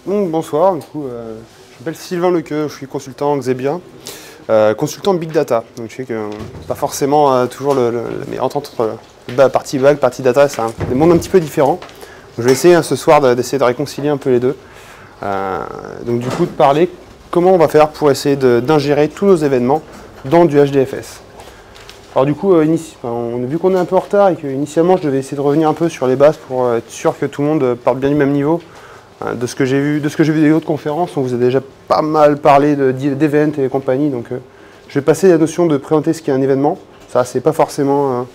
Donc, bonsoir, je m'appelle Sylvain Lequeux, je suis consultant en Xebia, consultant Big Data. Donc je sais que pas forcément toujours la meilleure entente entre partie bug, partie data, c'est des mondes un petit peu différents. Donc, je vais essayer ce soir d'essayer de réconcilier un peu les deux. Donc du coup de parler comment on va faire pour essayer d'ingérer tous nos événements dans du HDFS. Alors du coup, on a vu qu'on est un peu en retard et qu'initialement je devais essayer de revenir un peu sur les bases pour être sûr que tout le monde parte bien du même niveau. De ce que j'ai vu des autres conférences, on vous a déjà pas mal parlé d'event et compagnie, donc je vais passer la notion de présenter ce qu'est un événement. Ça, c'est pas forcément...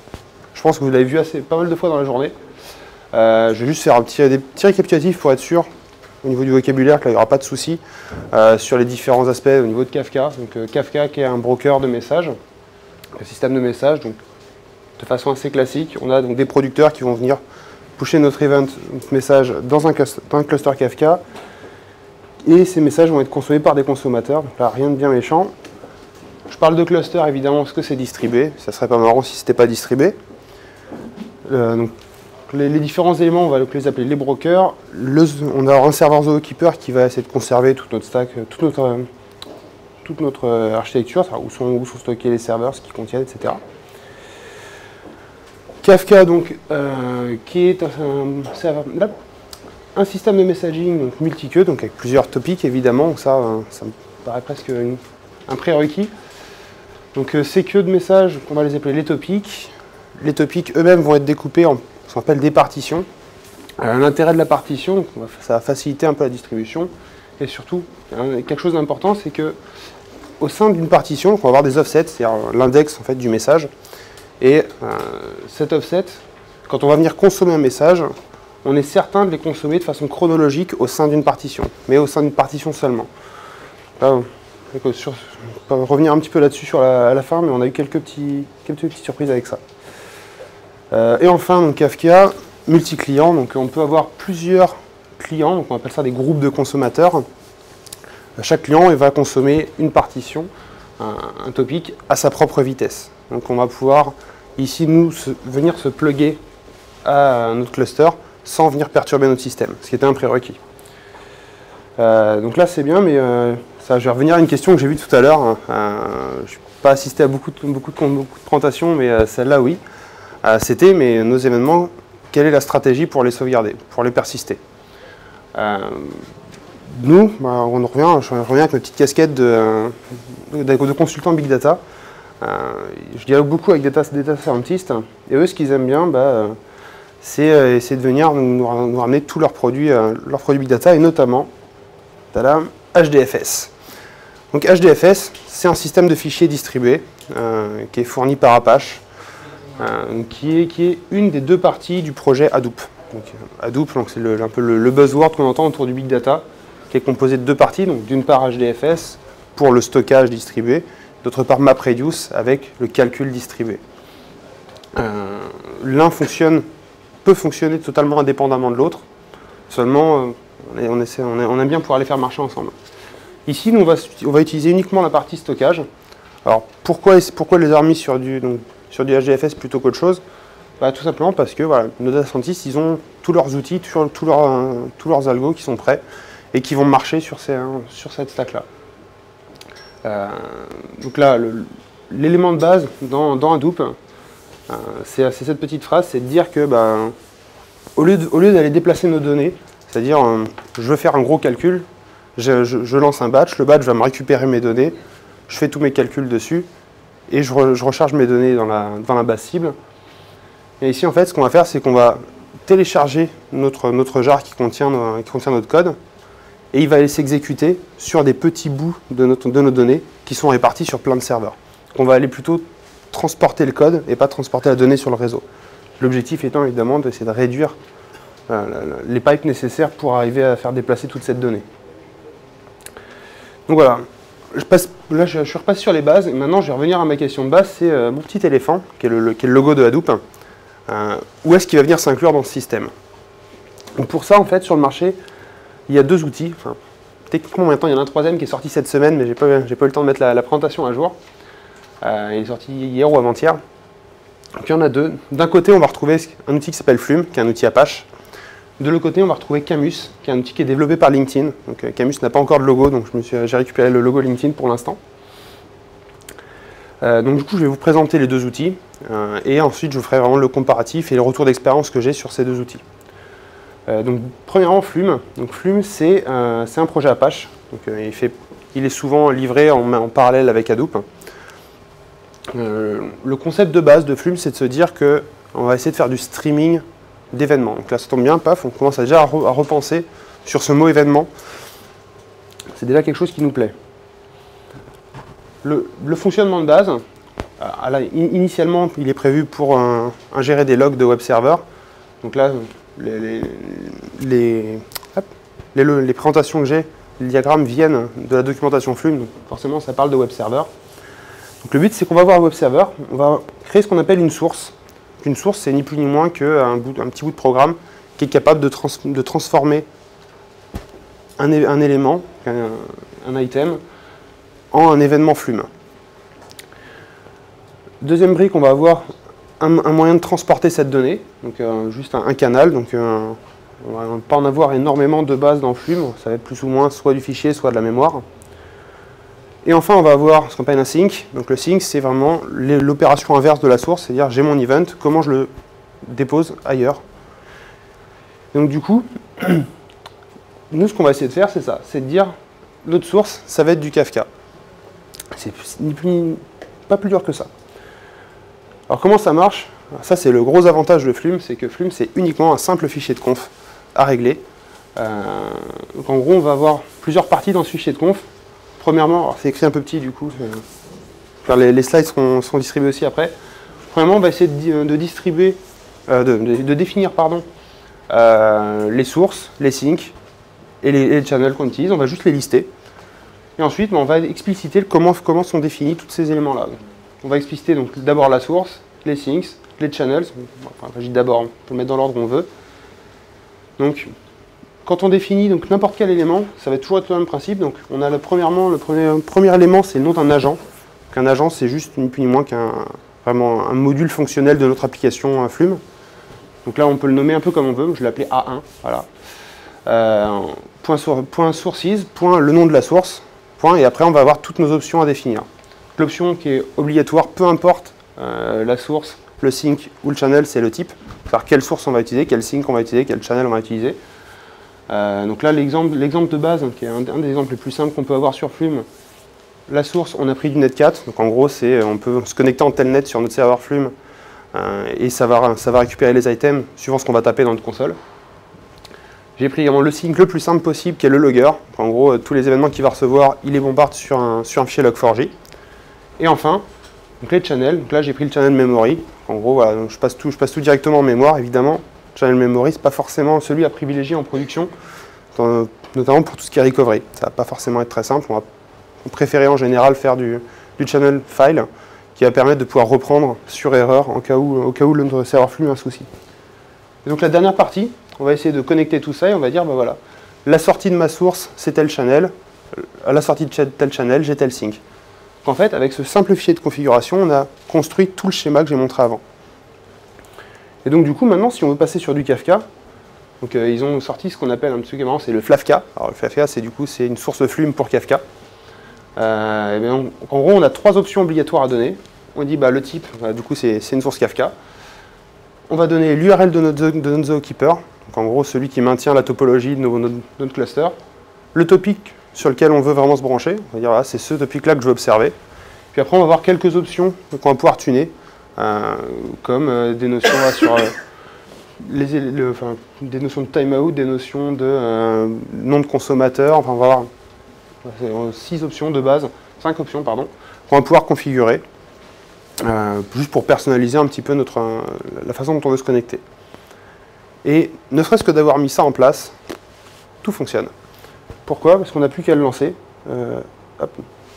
je pense que vous l'avez vu pas mal de fois dans la journée. Je vais juste faire des petits récapitulatifs pour être sûr, au niveau du vocabulaire, qu'il n'y aura pas de soucis, sur les différents aspects au niveau de Kafka. Donc Kafka qui est un broker de messages, un système de messages, donc de façon assez classique. On a donc des producteurs qui vont venir pusher notre event, notre message dans un cluster Kafka, et ces messages vont être consommés par des consommateurs, donc là rien de bien méchant. Je parle de cluster évidemment parce que c'est distribué, ça serait pas marrant si c'était pas distribué. Donc, les différents éléments, on va les appeler les brokers. On a un serveur zookeeper qui va essayer de conserver toute notre stack, toute notre architecture, où sont stockés les serveurs, ce qu'ils contiennent, etc. Kafka, donc, qui est un système de messaging multi-queue, donc avec plusieurs topics évidemment, donc ça me paraît presque un prérequis. Donc ces queues de messages, on va les appeler les topics. Les topics eux-mêmes vont être découpés en ce qu'on appelle des partitions. L'intérêt de la partition, donc, ça va faciliter un peu la distribution, et surtout, quelque chose d'important, c'est que au sein d'une partition, on va avoir des offsets, c'est-à-dire l'index en fait, du message. Et cet offset, quand on va venir consommer un message, on est certain de les consommer de façon chronologique au sein d'une partition, mais au sein d'une partition seulement. Là, on va revenir un petit peu là-dessus à la fin, mais on a eu quelques petites surprises avec ça. Et enfin, donc, Kafka, multi-client, donc on peut avoir plusieurs clients, donc on appelle ça des groupes de consommateurs. Chaque client va consommer une partition, un topic, à sa propre vitesse. Donc on va pouvoir ici venir se plugger à notre cluster sans venir perturber notre système, ce qui était un prérequis. Donc là c'est bien, mais je vais revenir à une question que j'ai vue tout à l'heure. Je n'ai pas assisté à beaucoup de présentations, mais celle-là oui. C'était, mais nos événements, quelle est la stratégie pour les sauvegarder, pour les persister? Nous, je reviens avec ma petite casquette de consultant Big Data. Je dialogue beaucoup avec des data scientists, et eux, ce qu'ils aiment bien, c'est essayer de venir nous ramener tous leurs produits Big Data, et notamment HDFS. Donc HDFS, c'est un système de fichiers distribué qui est fourni par Apache, qui est une des deux parties du projet Hadoop. Donc, Hadoop, c'est un peu le buzzword qu'on entend autour du Big Data, qui est composé de deux parties, donc d'une part HDFS pour le stockage distribué, d'autre part MapReduce avec le calcul distribué. L'un peut fonctionner totalement indépendamment de l'autre, seulement on aime bien pouvoir les faire marcher ensemble. Ici, nous, on va utiliser uniquement la partie stockage. Alors pourquoi les avoir mis sur du HDFS plutôt qu'autre chose? Tout simplement parce que voilà, nos data scientists, ils ont tous leurs outils, tous leurs algos qui sont prêts et qui vont marcher sur cette stack-là. Donc là, l'élément de base dans Hadoop, c'est cette petite phrase, c'est de dire que au lieu d'aller déplacer nos données, c'est-à-dire je veux faire un gros calcul, je lance un batch, le batch va me récupérer mes données, je fais tous mes calculs dessus, et je recharge mes données dans la base cible. Et ici, en fait, ce qu'on va faire, c'est qu'on va télécharger notre jar qui contient notre code, et il va aller s'exécuter sur des petits bouts de nos données qui sont répartis sur plein de serveurs. On va aller plutôt transporter le code et pas transporter la donnée sur le réseau. L'objectif étant évidemment d'essayer de réduire les pipes nécessaires pour arriver à faire déplacer toute cette donnée. Donc voilà, je suis repassé sur les bases et maintenant je vais revenir à ma question de base, c'est mon petit éléphant qui est le logo de Hadoop. Où est-ce qu'il va venir s'inclure dans ce système? Donc pour ça, en fait, sur le marché, il y a deux outils. Enfin, techniquement, maintenant, il y en a un troisième qui est sorti cette semaine, mais j'ai pas eu le temps de mettre la présentation à jour. Il est sorti hier ou avant-hier. Donc il y en a deux. D'un côté, on va retrouver un outil qui s'appelle Flume, qui est un outil Apache. De l'autre côté, on va retrouver Camus, qui est un outil qui est développé par LinkedIn. Donc, Camus n'a pas encore de logo, donc j'ai récupéré le logo LinkedIn pour l'instant. Donc du coup, je vais vous présenter les deux outils et ensuite je vous ferai vraiment le comparatif et le retour d'expérience que j'ai sur ces deux outils. Donc premièrement, Flume. Donc Flume, c'est un projet Apache. Donc, il est souvent livré en parallèle avec Hadoop. Le concept de base de Flume, c'est de se dire qu'on va essayer de faire du streaming d'événements. Donc là, ça tombe bien, paf, on commence déjà à repenser sur ce mot événement. C'est déjà quelque chose qui nous plaît. Le fonctionnement de base, initialement, il est prévu pour ingérer des logs de web server. Donc là, les présentations que j'ai, les diagrammes viennent de la documentation Flume, donc forcément ça parle de web server. Donc le but, c'est qu'on va voir un web server, on va créer ce qu'on appelle une source. Une source, c'est ni plus ni moins qu'un petit bout de programme qui est capable de transformer un élément, un item, en un événement Flume. Deuxième brique, on va avoir un moyen de transporter cette donnée, donc juste un canal. Donc on va pas en avoir énormément de bases dans Flume, ça va être plus ou moins soit du fichier, soit de la mémoire. Et enfin, on va avoir ce qu'on appelle un sync. Donc le sync, c'est vraiment l'opération inverse de la source, c'est-à-dire j'ai mon event, comment je le dépose ailleurs. Donc du coup, nous, ce qu'on va essayer de faire, c'est ça, c'est de dire notre source, ça va être du Kafka. C'est pas plus dur que ça. Alors comment ça marche? Ça, c'est le gros avantage de Flume, c'est que Flume, c'est uniquement un simple fichier de conf à régler. Donc en gros, on va avoir plusieurs parties dans ce fichier de conf. Premièrement, c'est écrit un peu petit du coup, les slides seront distribués aussi après. Premièrement, on va essayer de distribuer, de définir pardon, les sources, les syncs et les channels qu'on utilise. On va juste les lister. Et ensuite, on va expliciter comment sont définis tous ces éléments-là. On va expliciter donc d'abord la source, les syncs, les channels. Enfin, je dis d'abord, on peut le mettre dans l'ordre où on veut. Donc, quand on définit n'importe quel élément, ça va toujours être le même principe. Donc, on a premièrement, le premier élément, c'est le nom d'un agent. Donc, un agent, c'est juste ni plus ni moins vraiment un module fonctionnel de notre application Flume. Donc là, on peut le nommer un peu comme on veut. Je l'ai appelé A1. Voilà. Point sources, point le nom de la source. Point, et après, on va avoir toutes nos options à définir. L'option qui est obligatoire, peu importe la source, le sync ou le channel, c'est le type. Par quelle source on va utiliser, quel sync on va utiliser, quel channel on va utiliser. Donc là, l'exemple de base, qui est un des exemples les plus simples qu'on peut avoir sur Flume, la source, on a pris du Netcat. Donc en gros, on peut se connecter en telnet sur notre serveur Flume et ça va récupérer les items suivant ce qu'on va taper dans notre console. J'ai pris également le sync le plus simple possible, qui est le logger. En gros, tous les événements qu'il va recevoir, il les bombarde sur un fichier log4j. Et enfin, donc les channels. Donc là, j'ai pris le channel memory. En gros, voilà, donc je passe tout directement en mémoire, évidemment. Channel memory, c'est pas forcément celui à privilégier en production, notamment pour tout ce qui est recovery. Ça va pas forcément être très simple. On va préférer en général faire du channel file, qui va permettre de pouvoir reprendre sur erreur au cas où notre serveur Flume a un souci. Et donc la dernière partie, on va essayer de connecter tout ça et on va dire, ben voilà, la sortie de ma source, c'est tel channel, à la sortie de tel channel, j'ai tel sync. En fait, avec ce simple fichier de configuration, on a construit tout le schéma que j'ai montré avant. Et donc du coup, maintenant, si on veut passer sur du Kafka, donc, ils ont sorti ce qu'on appelle un truc marrant, c'est le Flavka. Alors le Flavka, c'est une source Flume pour Kafka. En gros, on a trois options obligatoires à donner. On dit le type, du coup, c'est une source Kafka. On va donner l'URL de notre zookeeper, donc en gros celui qui maintient la topologie de notre cluster. Le topic sur lequel on veut vraiment se brancher, on va dire voilà, c'est ce topic-là que je veux observer. Puis après, on va avoir quelques options qu'on va pouvoir tuner, comme des notions sur des notions de timeout, des notions de nom de consommateur. Enfin, on va avoir 5 options de base, qu'on va pouvoir configurer. Juste pour personnaliser un petit peu la façon dont on veut se connecter. Et ne serait-ce que d'avoir mis ça en place, tout fonctionne. Pourquoi? Parce qu'on n'a plus qu'à le lancer.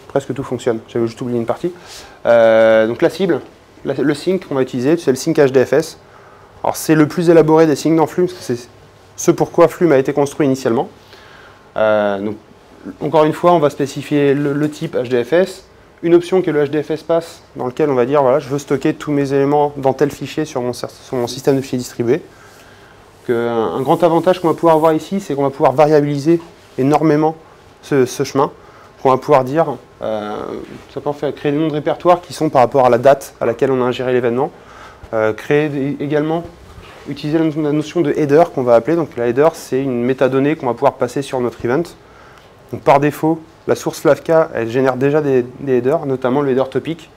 Presque tout fonctionne. J'avais juste oublié une partie. Donc la cible, le sync qu'on va utiliser, c'est le sync HDFS. Alors c'est le plus élaboré des syncs dans Flume, parce que c'est ce pourquoi Flume a été construit initialement. Donc, encore une fois, on va spécifier le type HDFS. Une option qui est le HDFS pass, dans lequel on va dire voilà, je veux stocker tous mes éléments dans tel fichier sur mon système de fichiers distribué. Un grand avantage qu'on va pouvoir avoir ici, c'est qu'on va pouvoir variabiliser énormément ce chemin. On va pouvoir dire, ça peut faire créer des noms de répertoire qui sont par rapport à la date à laquelle on a ingéré l'événement. Également, utiliser la notion de header qu'on va appeler. Donc la header, c'est une métadonnée qu'on va pouvoir passer sur notre event. Donc par défaut, la source Flavka, elle génère déjà des headers, notamment le header topic.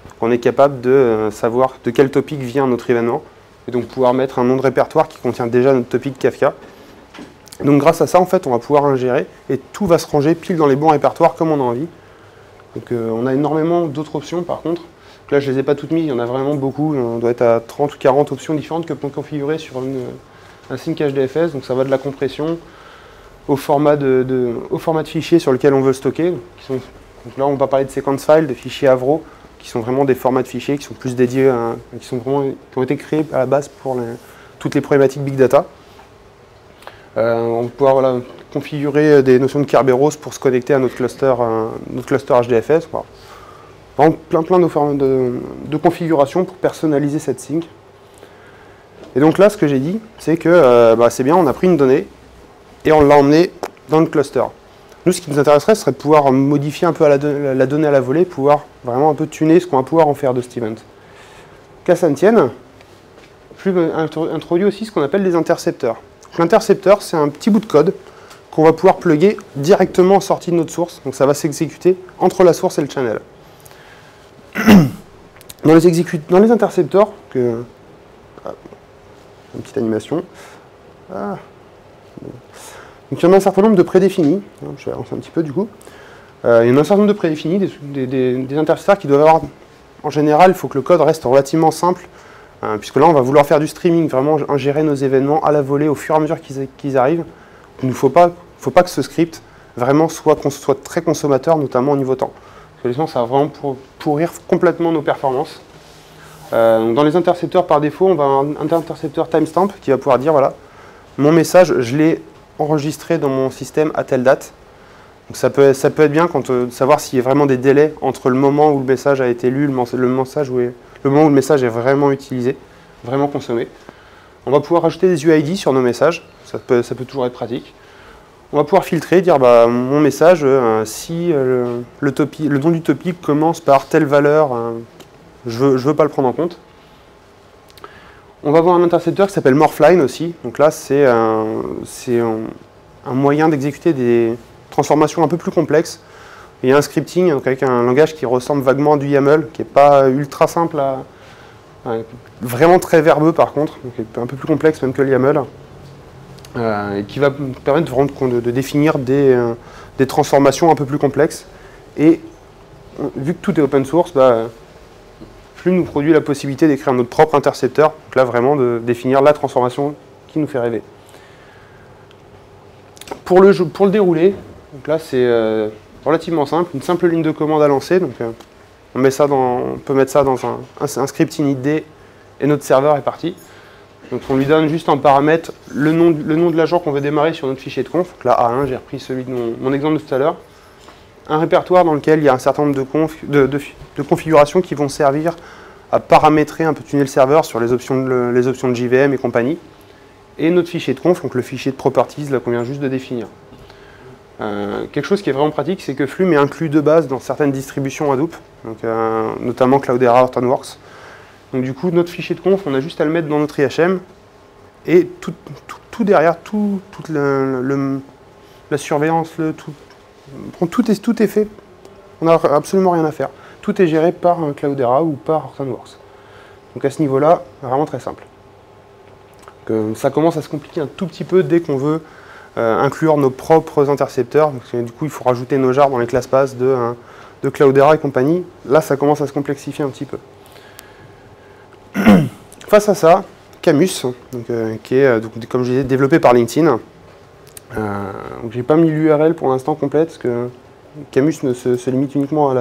Donc on est capable de savoir de quel topic vient notre événement. Et donc pouvoir mettre un nom de répertoire qui contient déjà notre topic Kafka. Donc grâce à ça, en fait, on va pouvoir ingérer et tout va se ranger pile dans les bons répertoires comme on a envie. Donc on a énormément d'autres options par contre. Donc là, je ne les ai pas toutes mises, il y en a vraiment beaucoup. On doit être à 30 ou 40 options différentes que l'on peut configurer sur un sync HDFS. Donc ça va de la compression au format de fichier sur lequel on veut le stocker. Donc là, on va parler de sequence file, de fichiers Avro, qui sont vraiment des formats de fichiers qui sont plus dédiés, qui ont été créés à la base pour toutes les problématiques Big Data. On va pouvoir configurer des notions de Kerberos pour se connecter à notre cluster HDFS. Voilà. Plein de configurations pour personnaliser cette sync. Et donc là, ce que j'ai dit, c'est que c'est bien, on a pris une donnée et on l'a emmenée dans le cluster. Nous, ce qui nous intéresserait, ce serait de pouvoir modifier un peu la donnée à la volée, pouvoir vraiment un peu tuner ce qu'on va pouvoir en faire de cet event. Qu'à ça ne tienne, Flume introduit aussi ce qu'on appelle des intercepteurs. L'intercepteur, c'est un petit bout de code qu'on va pouvoir plugger directement en sortie de notre source. Donc ça va s'exécuter entre la source et le channel. Dans les intercepteurs, une petite animation. Donc il y en a un certain nombre de prédéfinis. Je vais avancer un petit peu du coup. Il y en a un certain nombre de prédéfinis, des intercepteurs qui doivent avoir, en général, il faut que le code reste relativement simple, puisque là on va vouloir faire du streaming, vraiment ingérer nos événements à la volée au fur et à mesure qu'ils arrivent. Il ne faut pas que ce script vraiment soit très consommateur, notamment au niveau temps. Parce que sinon ça va vraiment pourrir complètement nos performances. Dans les intercepteurs par défaut, on va avoir un intercepteur timestamp qui va pouvoir dire voilà, mon message, je l'ai enregistré dans mon système à telle date. Donc ça peut être bien de savoir s'il y a vraiment des délais entre le moment où le message a été lu, le moment où le message est vraiment utilisé, vraiment consommé. On va pouvoir rajouter des UID sur nos messages, ça peut toujours être pratique. On va pouvoir filtrer, dire mon message, si le nom du topic commence par telle valeur, je veux pas le prendre en compte. On va avoir un intercepteur qui s'appelle Morphline aussi. Donc là, c'est un moyen d'exécuter des transformations un peu plus complexes. Il y a un scripting donc avec un langage qui ressemble vaguement à du YAML, qui n'est pas ultra simple, vraiment très verbeux par contre, donc un peu plus complexe même que le YAML, et qui va permettre de définir des transformations un peu plus complexes. Et vu que tout est open source, Flume nous produit la possibilité d'écrire notre propre intercepteur, donc là vraiment de définir la transformation qui nous fait rêver. Pour le dérouler, donc là c'est relativement simple, une simple ligne de commande à lancer, donc on peut mettre ça dans un script init et notre serveur est parti. Donc on lui donne juste en paramètre le nom de l'agent qu'on veut démarrer sur notre fichier de conf, donc là A1, j'ai repris celui de mon exemple de tout à l'heure. Un répertoire dans lequel il y a un certain nombre de configurations qui vont servir à paramétrer, un peu tuner le serveur sur les options de JVM et compagnie. Et notre fichier de conf, donc le fichier de properties qu'on vient juste de définir. Quelque chose qui est vraiment pratique, c'est que Flume est inclus de base dans certaines distributions Hadoop, donc, notamment Cloudera, Hortonworks. Donc du coup, notre fichier de conf, on a juste à le mettre dans notre IHM, et tout derrière, toute la surveillance, tout est fait. On n'a absolument rien à faire. Tout est géré par Cloudera ou par Hortonworks. Donc à ce niveau-là, vraiment très simple. Ça commence à se compliquer un tout petit peu dès qu'on veut inclure nos propres intercepteurs. Donc, du coup, il faut rajouter nos jars dans les classes pass de Cloudera et compagnie. Là, ça commence à se complexifier un petit peu. Face à ça, Camus, qui est, comme je disais, développé par LinkedIn. Je n'ai pas mis l'URL pour l'instant complète, parce que Camus se limite uniquement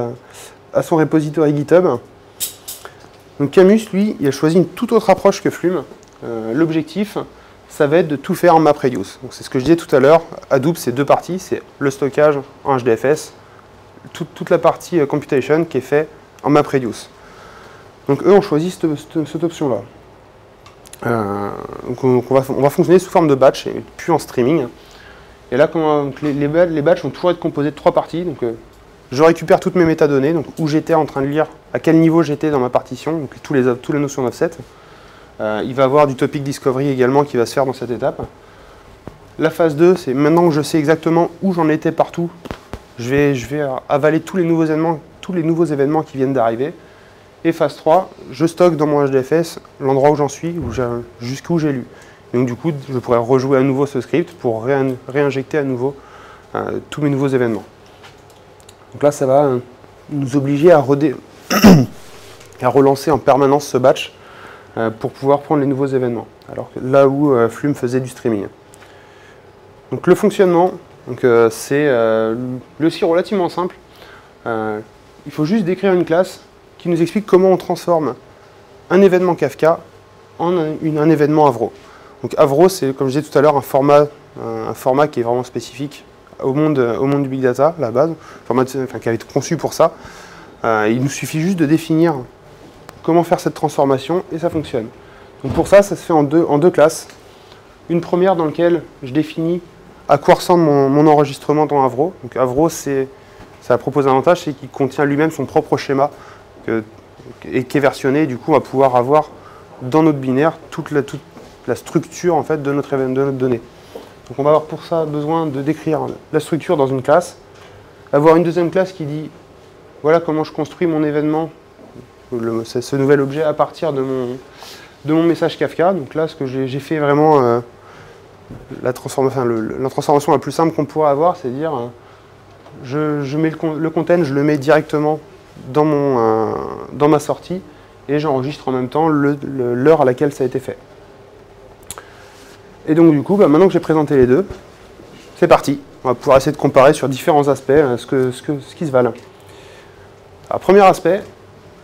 à son repository GitHub. Donc Camus, lui, il a choisi une toute autre approche que Flume. L'objectif, ça va être de tout faire en MapReduce. C'est ce que je disais tout à l'heure. Hadoop, c'est deux parties. C'est le stockage en HDFS, toute la partie computation qui est faite en MapReduce. Donc eux ont choisi cette option-là. Donc on va fonctionner sous forme de batch et puis en streaming. Et là, les batchs vont toujours être composés de 3 parties. Donc, je récupère toutes mes métadonnées, donc où j'étais en train de lire, à quel niveau j'étais dans ma partition, donc toutes les notions d'offset. Il va y avoir du topic discovery également qui va se faire dans cette étape. La phase 2, c'est maintenant que je sais exactement où j'en étais partout, je vais avaler tous les nouveaux événements qui viennent d'arriver. Et phase 3, je stocke dans mon HDFS l'endroit où j'en suis, jusqu'où j'ai lu. Donc du coup, je pourrais rejouer à nouveau ce script pour réinjecter à nouveau tous mes nouveaux événements. Donc là, ça va nous obliger à relancer en permanence ce batch pour pouvoir prendre les nouveaux événements. Alors que là où Flume faisait du streaming. Donc le fonctionnement, c'est le aussi relativement simple. Il faut juste décrire une classe qui nous explique comment on transforme un événement Kafka en un événement Avro. Donc Avro, c'est, comme je disais tout à l'heure, un format qui est vraiment spécifique au monde du Big Data, à la base, qui a été conçu pour ça. Il nous suffit juste de définir comment faire cette transformation et ça fonctionne. Donc pour ça, ça se fait en deux classes. Une première dans laquelle je définis à quoi ressemble mon enregistrement dans Avro. Donc Avro, ça propose un avantage, c'est qu'il contient lui-même son propre schéma et qui est versionné. Et du coup, on va pouvoir avoir dans notre binaire toute la structure en fait, de notre donnée. Donc on va avoir pour ça besoin de décrire la structure dans une classe, avoir une deuxième classe qui dit voilà comment je construis mon événement, ce nouvel objet à partir de mon message Kafka. Donc là, ce que j'ai fait vraiment la transformation la plus simple qu'on pourrait avoir, c'est dire je mets le content, je le mets directement dans ma sortie et j'enregistre en même temps l'heure à laquelle ça a été fait. Et donc du coup, maintenant que j'ai présenté les deux, c'est parti. On va pouvoir essayer de comparer sur différents aspects ce qui se valent. Alors, premier aspect,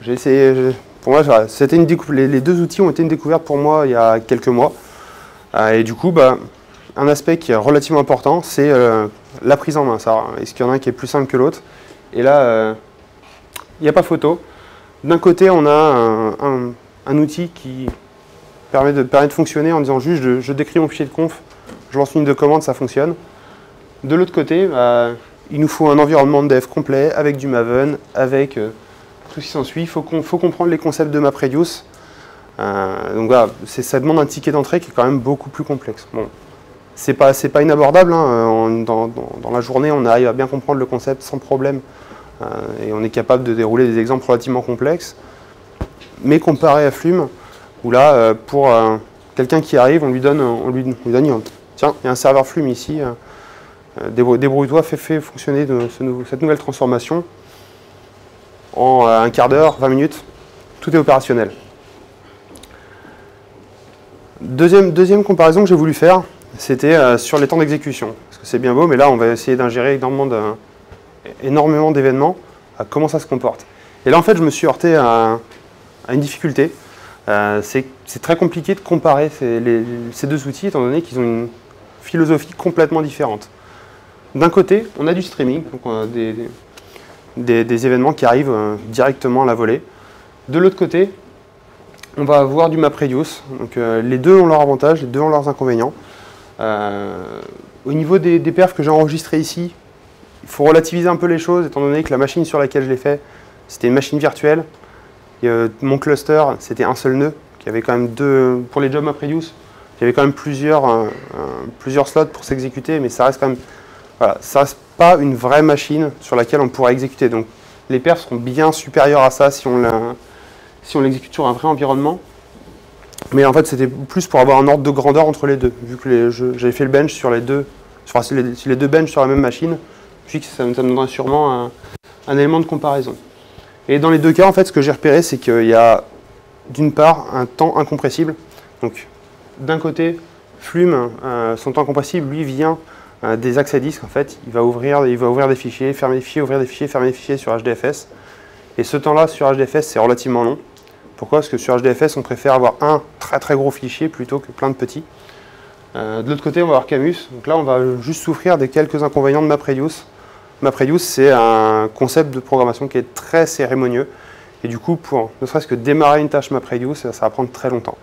j'ai essayé. Pour moi, les deux outils ont été une découverte pour moi il y a quelques mois. Et du coup, un aspect qui est relativement important, c'est la prise en main. Est-ce qu'il y en a un qui est plus simple que l'autre? Et là, il n'y a pas photo. D'un côté, on a un outil qui permet de fonctionner en disant juste je décris mon fichier de conf, je lance une ligne de commande, ça fonctionne. De l'autre côté, il nous faut un environnement de dev complet avec du Maven, avec tout ce qui s'ensuit. Il faut comprendre les concepts de MapReduce. Donc voilà, ça demande un ticket d'entrée qui est quand même beaucoup plus complexe. Bon, c'est pas inabordable, hein. Dans la journée, on arrive à bien comprendre le concept sans problème et on est capable de dérouler des exemples relativement complexes. Mais comparé à Flume, où là, pour quelqu'un qui arrive, on lui donne, tiens, il y a un serveur Flume ici, débrouille-toi, fais fonctionner cette nouvelle transformation. En un quart d'heure, 20 minutes, tout est opérationnel. Deuxième comparaison que j'ai voulu faire, c'était sur les temps d'exécution. Parce que c'est bien beau, mais là, on va essayer d'ingérer énormément d'événements, comment ça se comporte. Et là, en fait, je me suis heurté à une difficulté. C'est très compliqué de comparer ces deux outils, étant donné qu'ils ont une philosophie complètement différente. D'un côté, on a du streaming, donc on a des événements qui arrivent directement à la volée. De l'autre côté, on va avoir du MapReduce. Donc les deux ont leurs avantages, les deux ont leurs inconvénients. Au niveau des perfs que j'ai enregistrés ici, il faut relativiser un peu les choses, étant donné que la machine sur laquelle je l'ai fait, c'était une machine virtuelle. Et, mon cluster, c'était un seul nœud, qui avait quand même pour les jobs MapReduce, il y avait quand même plusieurs slots pour s'exécuter, mais ça reste quand même, voilà, ça reste pas une vraie machine sur laquelle on pourra exécuter. Donc les perfs seront bien supérieurs à ça si on l'exécute sur un vrai environnement. Mais en fait, c'était plus pour avoir un ordre de grandeur entre les deux, vu que j'avais fait le bench sur les deux benches sur la même machine, puis que ça me donnerait sûrement un élément de comparaison. Et dans les deux cas, en fait, ce que j'ai repéré, c'est qu'il y a d'une part un temps incompressible. Donc, d'un côté, Flume, son temps incompressible, lui, vient des accès à disque. En fait, il va ouvrir des fichiers, fermer des fichiers, ouvrir des fichiers, fermer des fichiers sur HDFS. Et ce temps-là, sur HDFS, c'est relativement long. Pourquoi? Parce que sur HDFS, on préfère avoir un très très gros fichier plutôt que plein de petits. De l'autre côté, on va avoir Camus. Donc là, on va juste souffrir des quelques inconvénients de MapReduce. MapReduce, c'est un concept de programmation qui est très cérémonieux. Et du coup, pour ne serait-ce que démarrer une tâche MapReduce, ça va prendre très longtemps.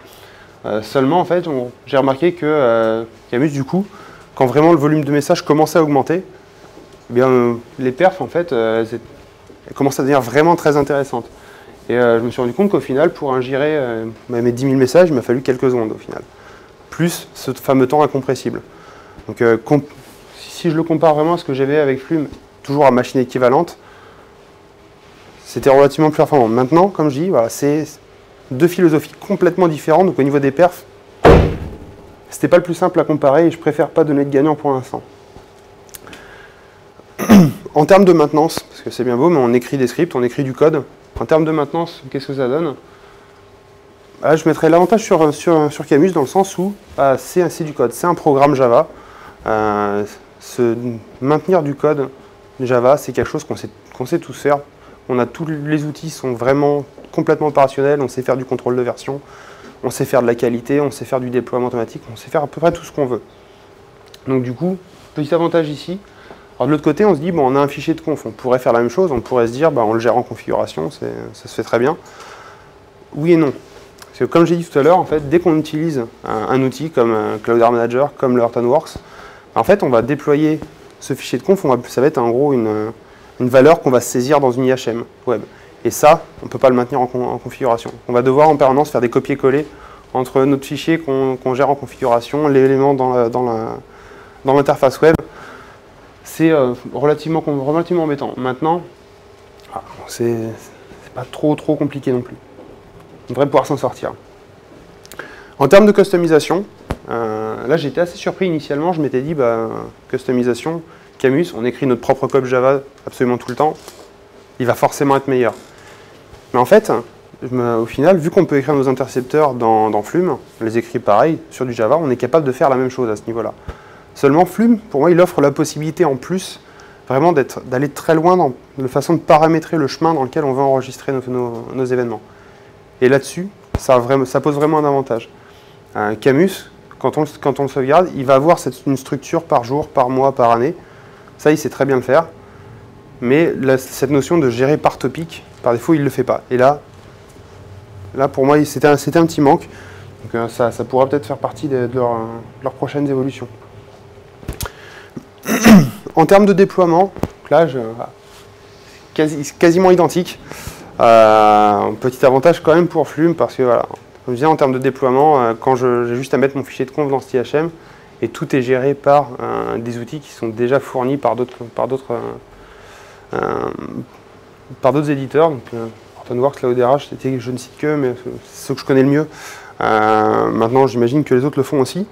Seulement, en fait, j'ai remarqué que Camus, du coup, quand vraiment le volume de messages commençait à augmenter, eh bien, les perfs, en fait, elles commencent à devenir vraiment très intéressantes. Et je me suis rendu compte qu'au final, pour ingérer mes 10 000 messages, il m'a fallu quelques secondes au final. Plus ce fameux temps incompressible. Donc, si je le compare vraiment à ce que j'avais avec Flume, toujours à machine équivalente, c'était relativement plus performant. Maintenant, comme je dis, voilà, c'est deux philosophies complètement différentes. Donc, au niveau des perfs, c'était pas le plus simple à comparer et je préfère pas donner de gagnant pour l'instant. En termes de maintenance, parce que c'est bien beau, mais on écrit des scripts, on écrit du code. En termes de maintenance, qu'est-ce que ça donne? Là, je mettrais l'avantage sur Camus dans le sens où c'est du code, c'est un programme Java. Maintenir du code Java, c'est quelque chose qu'on sait tous faire. On a tous les outils sont vraiment complètement opérationnels, on sait faire du contrôle de version, on sait faire de la qualité, on sait faire du déploiement automatique, on sait faire à peu près tout ce qu'on veut. Donc du coup, petit avantage ici. Alors de l'autre côté, on se dit, bon, on a un fichier de conf, on pourrait faire la même chose, on pourrait se dire, on le gère en configuration, ça se fait très bien. Oui et non. Parce que comme j'ai dit tout à l'heure, en fait, dès qu'on utilise un outil comme Cloudera Manager, comme le Hortonworks, en fait, on va déployer ce fichier de conf, ça va être en gros une valeur qu'on va saisir dans une IHM web. Et ça, on ne peut pas le maintenir en configuration. On va devoir en permanence faire des copier-coller entre notre fichier qu'on gère en configuration, l'élément dans l'interface web. C'est relativement embêtant. Maintenant, c'est pas trop compliqué non plus. On devrait pouvoir s'en sortir. En termes de customisation, là j'étais assez surpris initialement. Je m'étais dit, customisation, Camus, on écrit notre propre code Java absolument tout le temps, il va forcément être meilleur. Mais en fait, au final, vu qu'on peut écrire nos intercepteurs dans Flume, on les écrit pareil sur du Java, on est capable de faire la même chose à ce niveau-là. Seulement, Flume, pour moi, il offre la possibilité en plus vraiment d'aller très loin dans la façon de paramétrer le chemin dans lequel on veut enregistrer nos événements. Et là-dessus, ça pose vraiment un avantage. Camus, quand on le sauvegarde, il va avoir une structure par jour, par mois, par année. Ça, il sait très bien le faire. Mais cette notion de gérer par topic, par défaut, il ne le fait pas. Et là pour moi, c'était un petit manque. Donc, ça pourra peut-être faire partie de leurs prochaines évolutions. En termes de déploiement, là, quasiment identique. Petit avantage quand même pour Flume, parce que voilà, comme je disais, en termes de déploiement, quand j'ai juste à mettre mon fichier de conf dans cet IHM, et tout est géré par des outils qui sont déjà fournis par d'autres éditeurs. Donc, Hortonworks, Cloudera, je ne cite que, mais c'est ceux que je connais le mieux. Maintenant, j'imagine que les autres le font aussi.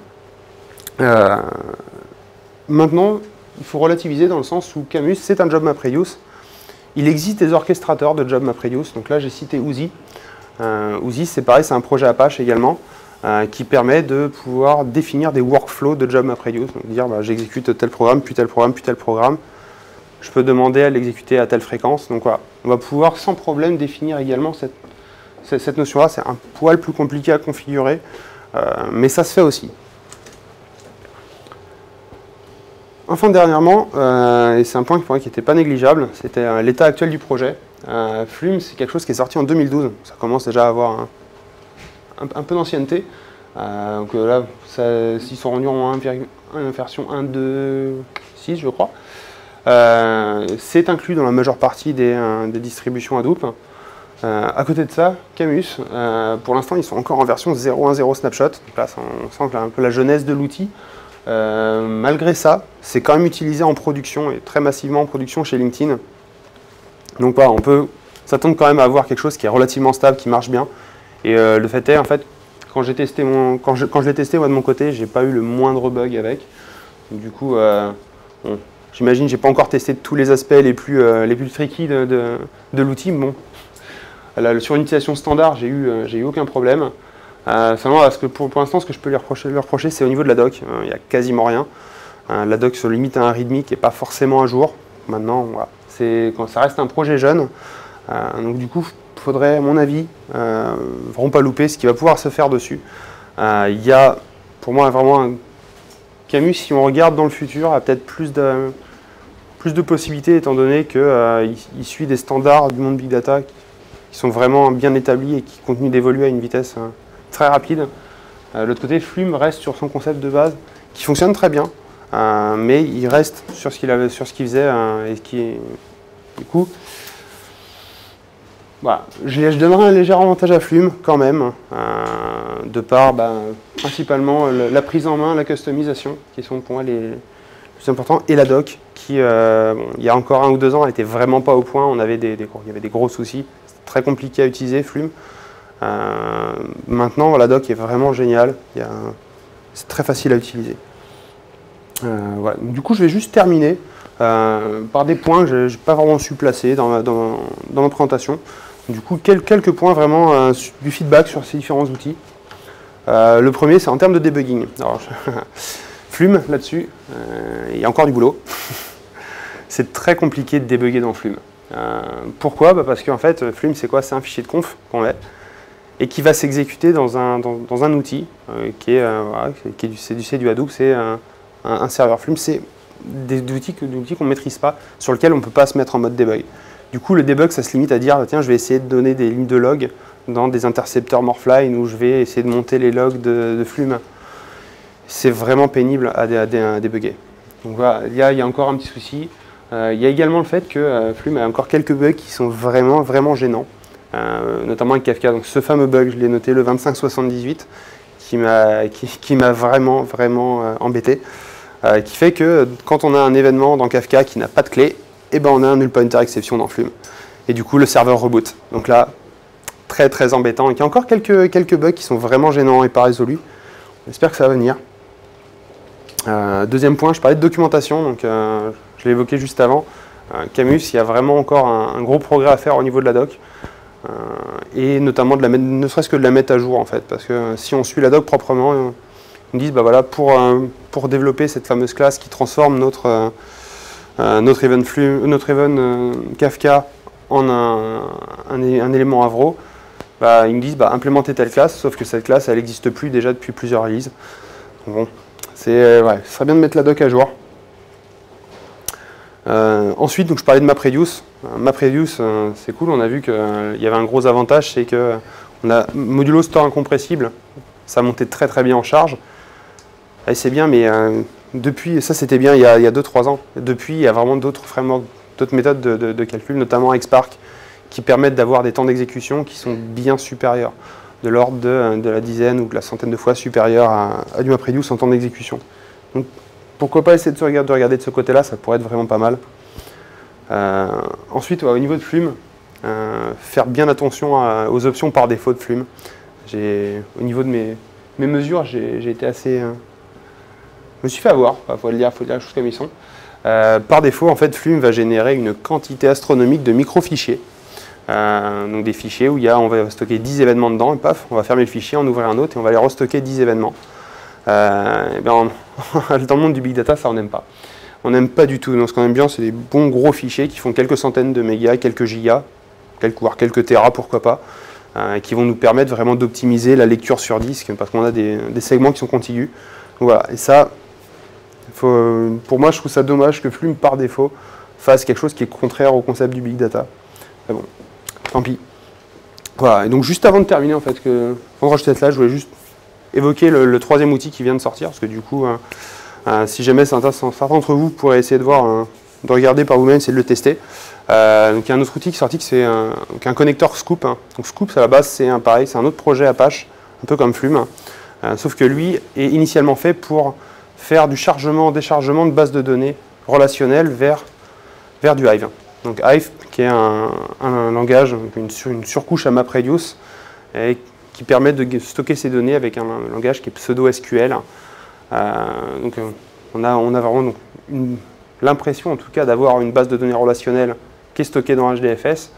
Maintenant, il faut relativiser dans le sens où Camus, c'est un job MapReduce. Il existe des orchestrateurs de job MapReduce. Donc là, j'ai cité Oozie. Oozie, c'est pareil, c'est un projet Apache également, qui permet de pouvoir définir des workflows de job MapReduce. Donc dire, j'exécute tel programme, puis tel programme, puis tel programme. Je peux demander à l'exécuter à telle fréquence. Donc voilà, on va pouvoir sans problème définir également cette notion-là. C'est un poil plus compliqué à configurer, mais ça se fait aussi. Enfin, dernièrement, et c'est un point pour moi qui n'était pas négligeable, c'était l'état actuel du projet. Flume, c'est quelque chose qui est sorti en 2012. Ça commence déjà à avoir un peu d'ancienneté. Donc là, ils sont rendus en version 1.2.6, je crois. C'est inclus dans la majeure partie des distributions Hadoop. À côté de ça, Camus, pour l'instant, ils sont encore en version 0.1.0 snapshot. Donc là, on sent que un peu la jeunesse de l'outil. Malgré ça, c'est quand même utilisé en production et très massivement en production chez LinkedIn. Donc voilà, on peut s'attendre quand même à avoir quelque chose qui est relativement stable, qui marche bien. Et le fait est, en fait, quand je l'ai testé moi de mon côté, j'ai pas eu le moindre bug avec. Donc, du coup, bon, j'imagine, j'ai pas encore testé tous les aspects les plus tricky de l'outil. Bon, sur une utilisation standard, j'ai eu aucun problème. Seulement, parce que pour l'instant, ce que je peux lui reprocher, c'est au niveau de la doc. Il n'y a quasiment rien. La doc se limite à un README qui n'est pas forcément à jour. Maintenant, voilà, quand ça reste un projet jeune. Donc du coup, il faudrait, à mon avis, vraiment pas louper ce qui va pouvoir se faire dessus. Il y a, pour moi, vraiment Camus, si on regarde dans le futur, a peut-être plus de possibilités, étant donné qu'il suit des standards du monde Big Data qui sont vraiment bien établis et qui continuent d'évoluer à une vitesse très rapide. De l'autre côté, Flume reste sur son concept de base, qui fonctionne très bien, mais il reste sur ce qu'il faisait, et du coup, voilà. Je donnerai un léger avantage à Flume quand même, de par principalement la prise en main, la customisation, qui sont pour moi les plus importants, et la doc, qui, il y a encore 1 ou 2 ans, elle n'était vraiment pas au point, il y avait des gros soucis, c'était très compliqué à utiliser, Flume. Maintenant, la doc est vraiment géniale, c'est très facile à utiliser. Voilà. Du coup, je vais juste terminer par des points que je n'ai pas vraiment su placer dans ma présentation. Du coup, quelques points vraiment du feedback sur ces différents outils. Le premier, c'est en termes de debugging. Alors, Flume, là-dessus, il y a encore du boulot. C'est très compliqué de débugger dans Flume. Pourquoi? Parce qu'en fait, Flume, c'est quoi? C'est un fichier de conf qu'on met et qui va s'exécuter dans un outil c'est du Hadoop, c'est un serveur Flume. C'est des outils qu'on ne maîtrise pas, sur lesquels on ne peut pas se mettre en mode debug. Du coup, le debug, ça se limite à dire, tiens, je vais essayer de donner des lignes de log dans des intercepteurs Morphline, où je vais essayer de monter les logs de Flume. C'est vraiment pénible à débugger. Donc voilà, il y a encore un petit souci. Il y a également le fait que Flume a encore quelques bugs qui sont vraiment, vraiment gênants, notamment avec Kafka. Donc ce fameux bug, je l'ai noté, le 2578, qui m'a vraiment, vraiment embêté, qui fait que quand on a un événement dans Kafka qui n'a pas de clé, et ben on a un null pointer exception dans Flume. Et du coup, le serveur reboot. Donc là, très très embêtant. Et il y a encore quelques bugs qui sont vraiment gênants et pas résolus. J'espère que ça va venir. Deuxième point, je parlais de documentation. Donc, je l'ai évoqué juste avant. Camus, il y a vraiment encore un gros progrès à faire au niveau de la doc. Et notamment, ne serait-ce que de la mettre à jour, en fait. Parce que si on suit la doc proprement, ils nous disent, bah voilà, pour développer cette fameuse classe qui transforme notre event Kafka en un élément Avro, ils me disent implémenter telle classe, sauf que cette classe elle n'existe plus déjà depuis plusieurs releases. Bon, ce serait bien de mettre la doc à jour. Ensuite, donc, je parlais de MapReduce. MapReduce, c'est cool, on a vu qu'il y avait un gros avantage, c'est que on a modulo store incompressible, ça montait très très bien en charge. Et c'est bien, mais depuis, ça c'était bien il y a 2-3 ans. Depuis, il y a vraiment d'autres frameworks, d'autres méthodes de calcul, notamment XPark, qui permettent d'avoir des temps d'exécution qui sont bien supérieurs, de l'ordre de la dizaine ou de la centaine de fois supérieurs à du MapReduce en temps d'exécution. Donc pourquoi pas essayer de regarder de ce côté-là, ça pourrait être vraiment pas mal. Ensuite, au niveau de Flume, faire bien attention aux options par défaut de Flume. Au niveau de mes mesures, j'ai été assez... je me suis fait avoir, il faut dire les choses comme ils sont. Par défaut, en fait, Flume va générer une quantité astronomique de micro-fichiers. Donc des fichiers où on va stocker 10 événements dedans, et paf, on va fermer le fichier, en ouvrir un autre, et on va aller restocker 10 événements. Dans le monde du big data, ça on n'aime pas. On n'aime pas du tout. Donc, ce qu'on aime bien, c'est des bons gros fichiers qui font quelques centaines de mégas, quelques gigas, voire quelques téras, pourquoi pas, qui vont nous permettre vraiment d'optimiser la lecture sur disque, parce qu'on a des segments qui sont contigus. Donc, voilà, et ça, pour moi, je trouve ça dommage que Flume, par défaut, fasse quelque chose qui est contraire au concept du big data. Mais bon, tant pis. Voilà, et donc juste avant de terminer, en fait, pendant que j'étais là, je voulais juste évoquer le troisième outil qui vient de sortir, parce que du coup, si jamais c'est intéressant, certains d'entre vous pourraient essayer de voir, de regarder par vous-même, essayer de le tester. Donc il y a un autre outil qui est sorti, c'est un connecteur Scoop. Donc Scoop, à la base, c'est pareil, c'est un autre projet Apache, un peu comme Flume, sauf que lui est initialement fait pour faire du chargement, déchargement de bases de données relationnelles vers du Hive. Donc Hive, qui est un langage, une surcouche à MapReduce, et qui permet de stocker ces données avec un langage qui est pseudo-SQL. Donc on a vraiment l'impression, en tout cas, d'avoir une base de données relationnelle qui est stockée dans HDFS.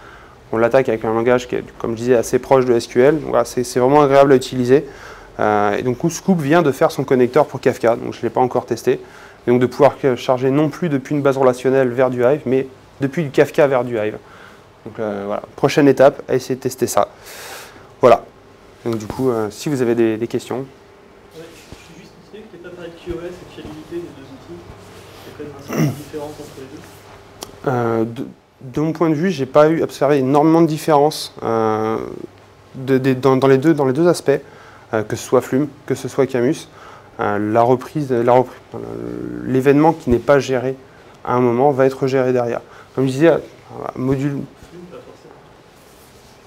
On l'attaque avec un langage qui est, comme je disais, assez proche de SQL. Donc, voilà, c'est vraiment agréable à utiliser. Et donc Scoop vient de faire son connecteur pour Kafka, donc je ne l'ai pas encore testé. Et donc de pouvoir charger non plus depuis une base relationnelle vers du Hive, mais depuis du Kafka vers du Hive. Donc voilà, prochaine étape, à essayer de tester ça. Voilà. Donc du coup, si vous avez des questions. Ouais, je suis juste curieux que tu n'aies pas parlé de QoS et de fiabilité des deux outils. Il y a quand même un certain différence entre les deux. De mon point de vue, je n'ai pas observé énormément de différence dans les deux aspects. que ce soit Flume, que ce soit Camus. L'événement qui n'est pas géré à un moment va être géré derrière. Comme je disais, module. Flume, pas forcément.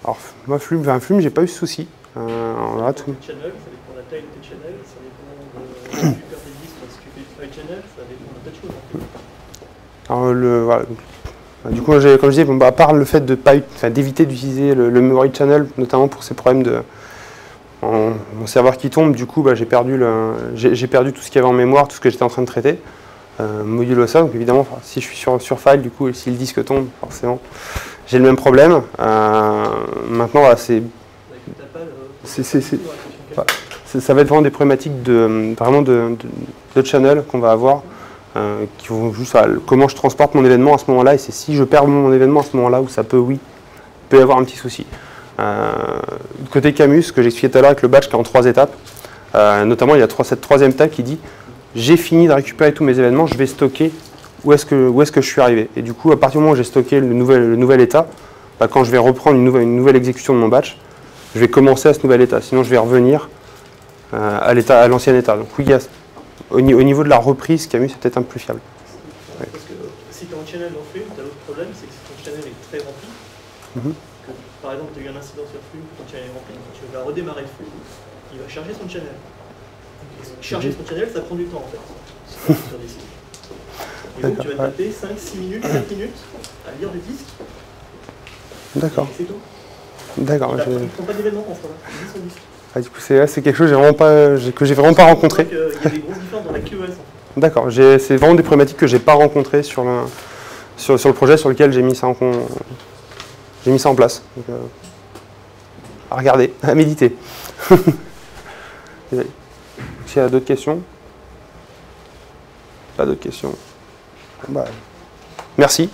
Alors, moi, Flume, j'ai pas eu ce souci. Voilà, tout. Channel, ça dépend de la taille de tes channels, ça dépend de la récupère des disques, si tu fais du file channel, ça dépend de tas de choses. Alors, voilà. Du coup, comme je disais, bon, à part le fait d'éviter d'utiliser le memory channel, notamment pour ces problèmes de mon serveur qui tombe, du coup, j'ai perdu tout ce qu'il y avait en mémoire, tout ce que j'étais en train de traiter. Modulo ça, donc évidemment, si je suis sur file, du coup, et si le disque tombe, forcément, j'ai le même problème. Maintenant, voilà, ça va être vraiment des problématiques de channel qu'on va avoir, qui vont juste comment je transporte mon événement à ce moment-là, et c'est si je perds mon événement à ce moment-là où ça peut, il peut y avoir un petit souci. Côté Camus, ce que j'expliquais tout à l'heure avec le batch qui est en 3 étapes, notamment il y a cette troisième étape qui dit j'ai fini de récupérer tous mes événements, je vais stocker où est-ce que je suis arrivé. Et du coup, à partir du moment où j'ai stocké le nouvel état, quand je vais reprendre une nouvelle exécution de mon batch, je vais commencer à ce nouvel état. Sinon, je vais revenir à l'ancien état. Donc oui, au niveau de la reprise, Camus est peut-être un peu plus fiable. Ouais. Parce que si tu es en channel dans Flume, tu as l'autre problème, c'est que si ton channel est très rempli, que, par exemple, tu as eu un incident sur Flume, ton channel est rempli, quand tu vas redémarrer le Flume, il va charger son channel. Charger son channel, ça prend du temps en fait, sur des sites. Et donc tu vas taper 5, 6 minutes, 7 minutes à lire des disques. D'accord. C'est tout. D'accord. Il ne prend pas d'événement en ce moment, il lit son disque. Du coup, c'est quelque chose que j'ai vraiment pas rencontré. Il y a des grosses différences dans la QoS. En fait. D'accord. C'est vraiment des problématiques que j'ai pas rencontrées sur le projet sur lequel j'ai mis ça en place. Donc, à regarder, à méditer. S'il y a d'autres questions? Pas d'autres questions? Merci.